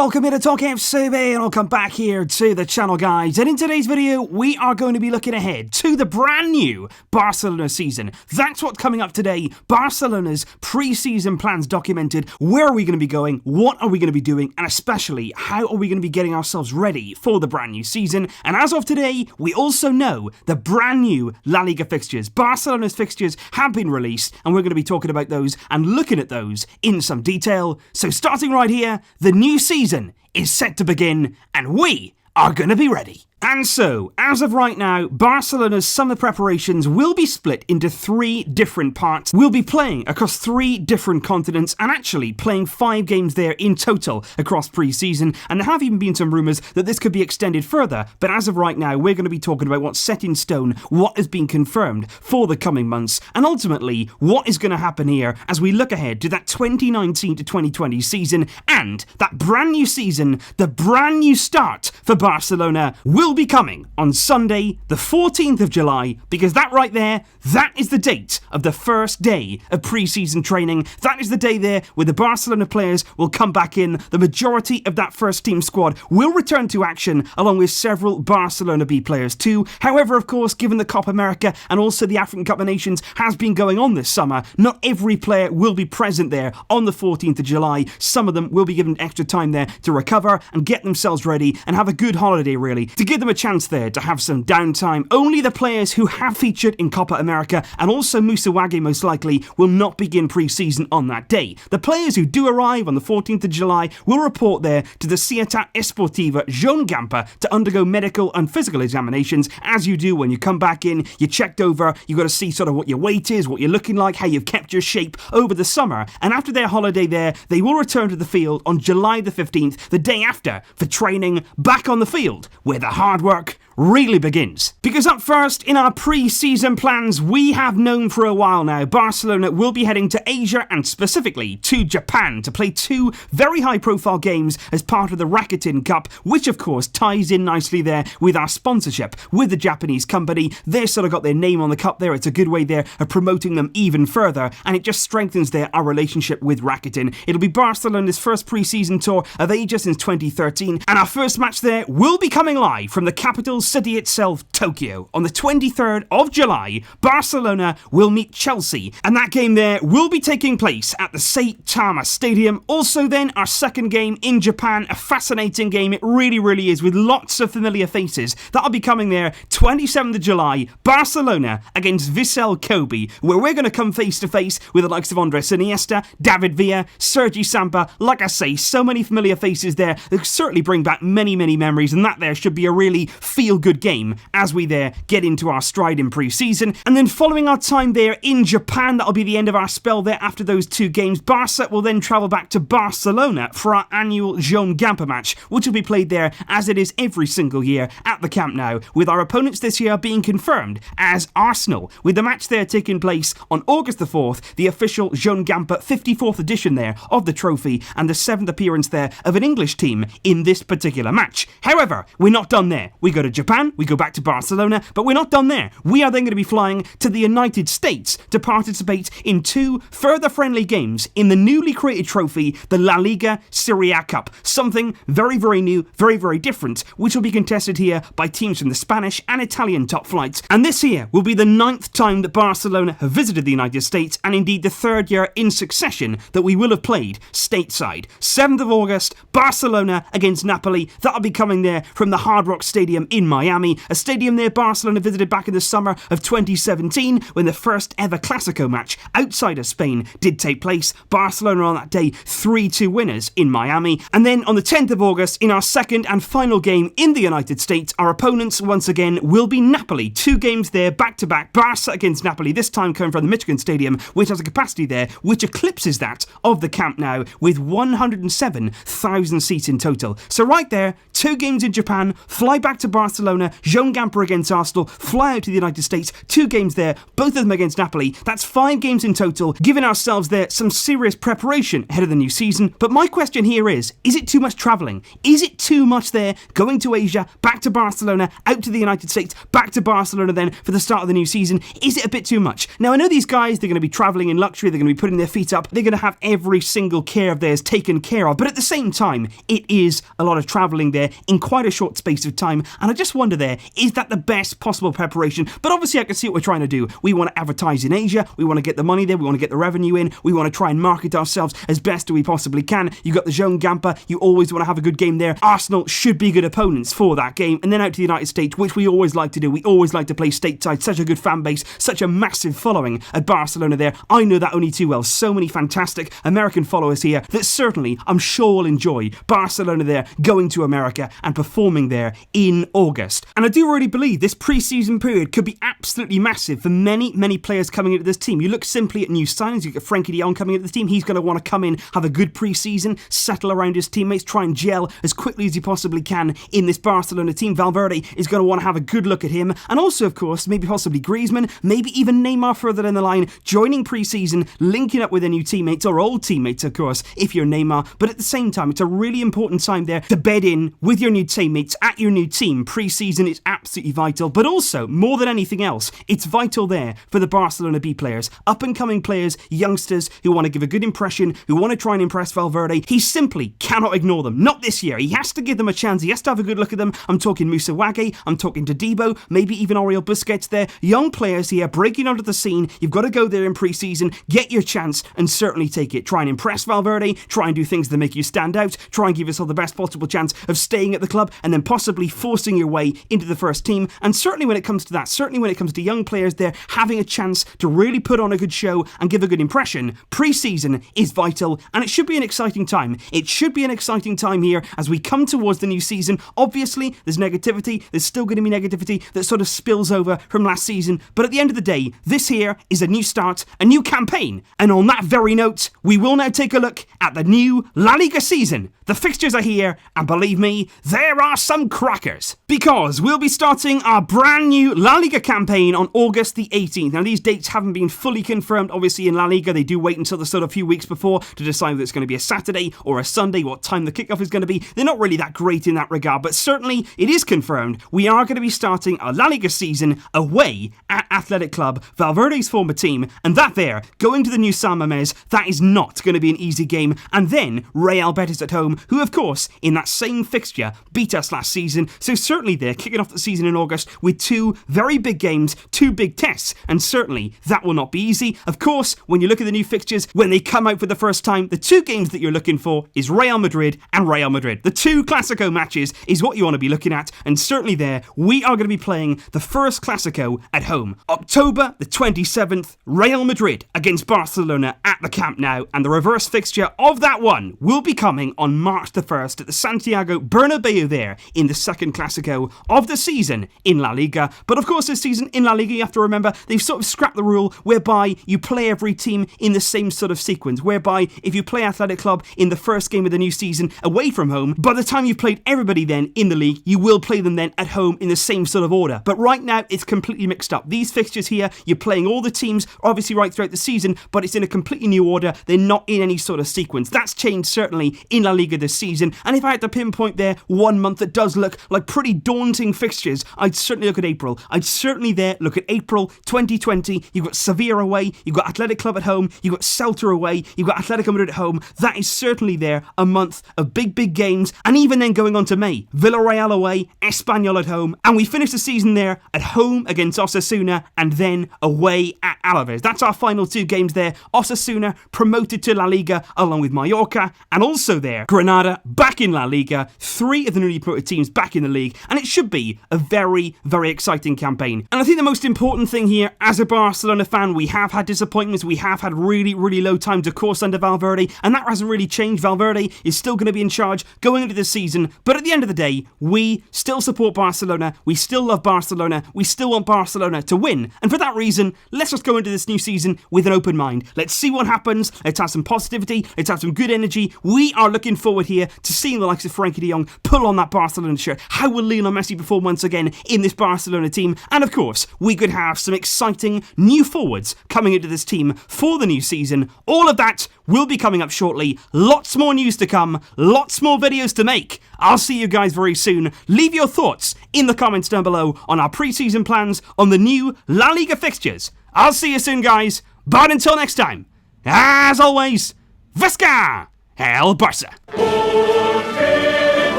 welcome here to TalkFCB, and welcome back here to the channel, guys. And in today's video, we are going to be looking ahead to the brand new Barcelona season. That's what's coming up today. Barcelona's pre-season plans documented. Where are we going to be going? What are we going to be doing? And especially, how are we going to be getting ourselves ready for the brand new season? And as of today, we also know the brand new La Liga fixtures. Barcelona's fixtures have been released, and we're going to be talking about those and looking at those in some detail. So starting right here, the new season is set to begin, and we are going to be ready. And so, as of right now, Barcelona's summer preparations will be split into 3 different parts. We'll be playing across 3 different continents and actually playing 5 games there in total across pre-season. And there have even been some rumours that this could be extended further. But as of right now, we're going to be talking about what's set in stone, what has been confirmed for the coming months, and ultimately what is going to happen here as we look ahead to that 2019 to 2020 season and that brand new season, the brand new start for Barcelona will be coming on Sunday, the 14th of July, because that right there, that is the date of the first day of pre-season training. That is the day there where the Barcelona players will come back in. The majority of that first team squad will return to action, along with several Barcelona B players too. However, of course, given the Copa America and also the African Cup of Nations has been going on this summer, not every player will be present there on the 14th of July. Some of them will be given extra time there to recover and get themselves ready and have a good holiday, really, to give them a chance there to have some downtime. Only the players who have featured in Copa America and also Musawage most likely will not begin pre-season on that day. The players who do arrive on the 14th of July will report there to the Ciutat Esportiva Joan Gamper to undergo medical and physical examinations. As you do when you come back in, you're checked over, you've got to see sort of what your weight is, what you're looking like, how you've kept your shape over the summer. And after their holiday there, they will return to the field on July the 15th, the day after, for training back on the field, where the hard work really begins. Because up first, in our pre-season plans, we have known for a while now, Barcelona will be heading to Asia and specifically to Japan to play 2 very high-profile games as part of the Rakuten Cup, which of course ties in nicely there with our sponsorship with the Japanese company. They've sort of got their name on the cup there. It's a good way there of promoting them even further, and it just strengthens there our relationship with Rakuten. It'll be Barcelona's first pre-season tour of Asia since 2013, and our first match there will be coming live from the capital city itself, Tokyo. On the 23rd of July, Barcelona will meet Chelsea, and that game there will be taking place at the Saitama Stadium. Also then, our second game in Japan, a fascinating game, it really is, with lots of familiar faces. That'll be coming there 27th of July, Barcelona against Vissel Kobe, where we're going to come face to face with the likes of Andres Iniesta, David Villa, Sergi Sampa. Like I say, so many familiar faces there that certainly bring back many memories, and that there should be a really feel-good game as we there get into our stride in pre-season. And then following our time there in Japan, that'll be the end of our spell there after those 2 games. Barca will then travel back to Barcelona for our annual Joan Gamper match, which will be played there as it is every single year at the Camp Nou, with our opponents this year being confirmed as Arsenal, with the match there taking place on August the 4th, the official Joan Gamper 54th edition there of the trophy, and the 7th appearance there of an English team in this particular match. However, we're not done there. We go to Japan, we go back to Barcelona, but we're not done there. We are then going to be flying to the United States to participate in 2 further friendly games in the newly created trophy, the La Liga Serie A Cup. Something very new, very different, which will be contested here by teams from the Spanish and Italian top flights. And this year will be the 9th time that Barcelona have visited the United States, and indeed the 3rd year in succession that we will have played stateside. 7th of August, Barcelona against Napoli. That'll be coming there from the Hard Rock Stadium in Miami, a stadium there Barcelona visited back in the summer of 2017 when the first ever Clasico match outside of Spain did take place. Barcelona on that day 3-2 winners in Miami. And then on the 10th of August, in our second and final game in the United States, our opponents once again will be Napoli. 2 games there back to back. Barca against Napoli, this time coming from the Michigan Stadium, which has a capacity there which eclipses that of the Camp Nou with 107,000 seats in total. So right there, 2 games in Japan, fly back to Barcelona Barcelona, Joan Gamper against Arsenal, fly out to the United States, 2 games there, both of them against Napoli. That's 5 games in total, giving ourselves there some serious preparation ahead of the new season. But my question here is it too much travelling? Is it too much there, going to Asia, back to Barcelona, out to the United States, back to Barcelona then for the start of the new season? Is it a bit too much? Now, I know these guys, they're going to be travelling in luxury, they're going to be putting their feet up, they're going to have every single care of theirs taken care of, but at the same time, it is a lot of travelling there in quite a short space of time, and I just wonder there, is that the best possible preparation? But obviously I can see what we're trying to do. We want to advertise in Asia, we want to get the money there, we want to get the revenue in, we want to try and market ourselves as best as we possibly can. You got the Joan Gamper, you always want to have a good game there. Arsenal should be good opponents for that game, and then out to the United States, which we always like to do. We always like to play stateside, such a good fan base, such a massive following at Barcelona there. I know that only too well. So many fantastic American followers here that certainly I'm sure will enjoy Barcelona there going to America and performing there in August. And I do really believe this pre-season period could be absolutely massive for many players coming into this team. You look simply at new signings, you get Frankie de Jong coming into the team. He's going to want to come in, have a good pre-season, settle around his teammates, try and gel as quickly as he possibly can in this Barcelona team. Valverde is going to want to have a good look at him, and also of course maybe possibly Griezmann, maybe even Neymar further down the line, joining pre-season, linking up with their new teammates, or old teammates of course if you're Neymar. But at the same time, it's a really important time there to bed in with your new teammates at your new team. Pre-season is absolutely vital, but also more than anything else, it's vital there for the Barcelona B players, up and coming players, youngsters who want to give a good impression, who want to try and impress Valverde. He simply cannot ignore them. Not this year. He has to give them a chance. He has to have a good look at them. I'm talking Moussa Wage, I'm talking Todibo, maybe even Oriol Busquets there. Young players here breaking onto the scene. You've got to go there in pre-season, get your chance and certainly take it. Try and impress Valverde, try and do things that make you stand out, try and give yourself the best possible chance of staying at the club and then possibly forcing your way into the first team. And certainly when it comes to that, certainly when it comes to young players there having a chance to really put on a good show and give a good impression, pre-season is vital, and it should be an exciting time. It should be an exciting time here as we come towards the new season. Obviously there's negativity, there's still going to be negativity that sort of spills over from last season, but at the end of the day, this here is a new start, a new campaign. And on that very note, we will now take a look at the new La Liga season. The fixtures are here, and believe me, there are some crackers, because we'll be starting our brand new La Liga campaign on August the 18th. Now, these dates haven't been fully confirmed. Obviously, in La Liga, they do wait until the sort of few weeks before to decide whether it's going to be a Saturday or a Sunday, what time the kickoff is going to be. They're not really that great in that regard, but certainly it is confirmed we are going to be starting our La Liga season away at Athletic Club, Valverde's former team, and that there, going to the new San Mamés, that is not going to be an easy game. And then Real Betis at home, who of course in that same fixture beat us last season. So certainly they're kicking off the season in August with 2 very big games, 2 big tests, and certainly that will not be easy. Of course, when you look at the new fixtures, when they come out for the first time, the 2 games that you're looking for is Real Madrid and Real Madrid. The 2 Clasico matches is what you want to be looking at, and certainly there we are going to be playing the first Clasico at home. October the 27th, Real Madrid against Barcelona at the Camp Nou, and the reverse fixture of that one will be coming on March the 1st at the Santiago Bernabeu there in the second Clasico of the season in La Liga. But of course this season in La Liga, you have to remember, they've sort of scrapped the rule whereby you play every team in the same sort of sequence, whereby if you play Athletic Club in the first game of the new season away from home, by the time you've played everybody then in the league, you will play them then at home in the same sort of order. But right now it's completely mixed up. These fixtures here, you're playing all the teams obviously right throughout the season, but it's in a completely new order. They're not in any sort of sequence. That's changed certainly in La Liga this season. And if I had to pinpoint there one month that does look like pretty daunting fixtures, I'd certainly look at April. I'd certainly there look at April 2020. You've got Sevilla away, you've got Athletic Club at home, you've got Celta away, you've got Atletico Madrid at home. That is certainly there a month of big games. And even then going on to May, Villarreal away, Espanyol at home, and we finish the season there at home against Osasuna and then away at Alaves. That's our final 2 games there. Osasuna promoted to La Liga along with Mallorca, and also there Granada back in La Liga. 3 of the newly promoted teams back in the league, and it should be a very exciting campaign. And I think the most important thing here, as a Barcelona fan, we have had disappointments. We have had really low times, of course, under Valverde, and that hasn't really changed. Valverde is still going to be in charge going into this season, but at the end of the day, we still support Barcelona. We still love Barcelona. We still want Barcelona to win, and for that reason, let's just go into this new season with an open mind. Let's see what happens. Let's have some positivity. Let's have some good energy. We are looking forward here to seeing the likes of Frankie de Jong pull on that Barcelona shirt. How will Lionel Lionel Messi perform once again in this Barcelona team, and of course, we could have some exciting new forwards coming into this team for the new season. All of that will be coming up shortly. Lots more news to come, lots more videos to make. I'll see you guys very soon. Leave your thoughts in the comments down below on our pre-season plans on the new La Liga fixtures. I'll see you soon, guys. But until next time, as always, Visca El Barça!